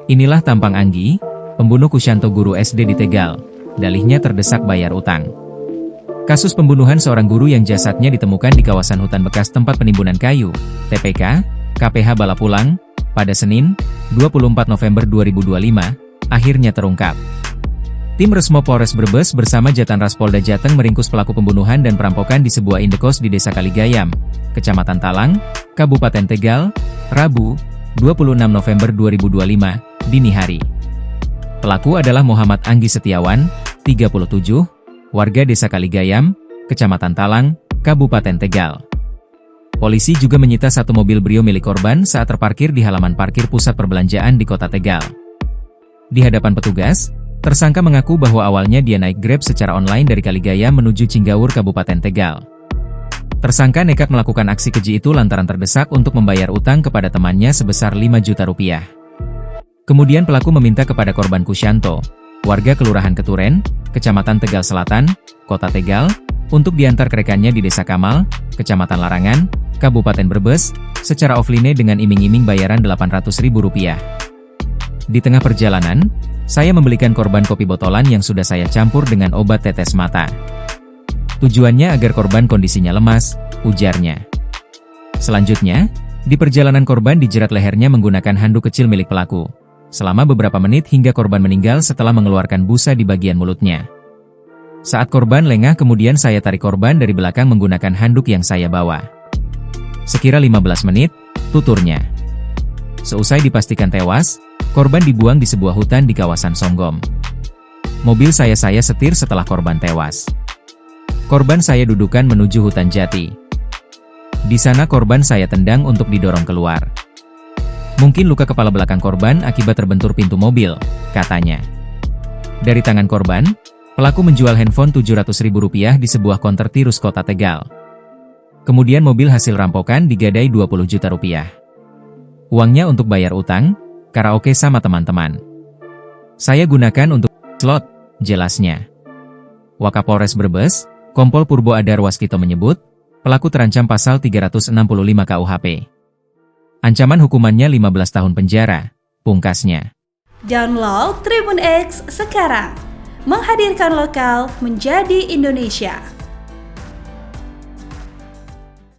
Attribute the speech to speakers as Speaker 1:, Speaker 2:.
Speaker 1: Inilah tampang Anggi, pembunuh Kusyanto guru SD di Tegal. Dalihnya terdesak bayar utang. Kasus pembunuhan seorang guru yang jasadnya ditemukan di kawasan hutan bekas tempat penimbunan kayu, TPK, KPH Balapulang, pada Senin, 24 November 2025, akhirnya terungkap. Tim Resmo Polres Brebes bersama Jatanras Polda Jateng meringkus pelaku pembunuhan dan perampokan di sebuah indekos di Desa Kaligayam, Kecamatan Talang, Kabupaten Tegal, Rabu, 26 November 2025, dini hari. Pelaku adalah Muhammad Anggi Setiawan, 37, warga Desa Kaligayam, Kecamatan Talang, Kabupaten Tegal. Polisi juga menyita satu mobil Brio milik korban saat terparkir di halaman parkir pusat perbelanjaan di Kota Tegal. Di hadapan petugas, tersangka mengaku bahwa awalnya dia naik Grab secara online dari Kaligayam menuju Cinggawur, Kabupaten Tegal. Tersangka nekat melakukan aksi keji itu lantaran terdesak untuk membayar utang kepada temannya sebesar 5 juta rupiah. Kemudian pelaku meminta kepada korban Kusyanto, warga Kelurahan Keturen, Kecamatan Tegal Selatan, Kota Tegal, untuk diantar ke rekannya di Desa Kamal, Kecamatan Larangan, Kabupaten Brebes, secara offline dengan iming-iming bayaran Rp800.000. Di tengah perjalanan, saya membelikan korban kopi botolan yang sudah saya campur dengan obat tetes mata. Tujuannya agar korban kondisinya lemas, ujarnya. Selanjutnya, di perjalanan korban dijerat lehernya menggunakan handuk kecil milik pelaku. Selama beberapa menit hingga korban meninggal setelah mengeluarkan busa di bagian mulutnya. Saat korban lengah kemudian saya tarik korban dari belakang menggunakan handuk yang saya bawa. Sekira 15 menit, tuturnya. Seusai dipastikan tewas, korban dibuang di sebuah hutan di kawasan Songgom. Mobil saya setir setelah korban tewas. Korban saya dudukan menuju hutan jati. Di sana korban saya tendang untuk didorong keluar. Mungkin luka kepala belakang korban akibat terbentur pintu mobil, katanya. Dari tangan korban, pelaku menjual handphone Rp700.000 di sebuah konter tirus Kota Tegal. Kemudian mobil hasil rampokan digadai Rp20 juta. Uangnya untuk bayar utang, karaoke sama teman-teman. Saya gunakan untuk slot, jelasnya. Wakapolres Brebes, Kompol Purbo Adar Waskito menyebut, pelaku terancam pasal 365 KUHP. Ancaman hukumannya 15 tahun penjara, pungkasnya.
Speaker 2: Download Tribun X sekarang, menghadirkan lokal menjadi Indonesia.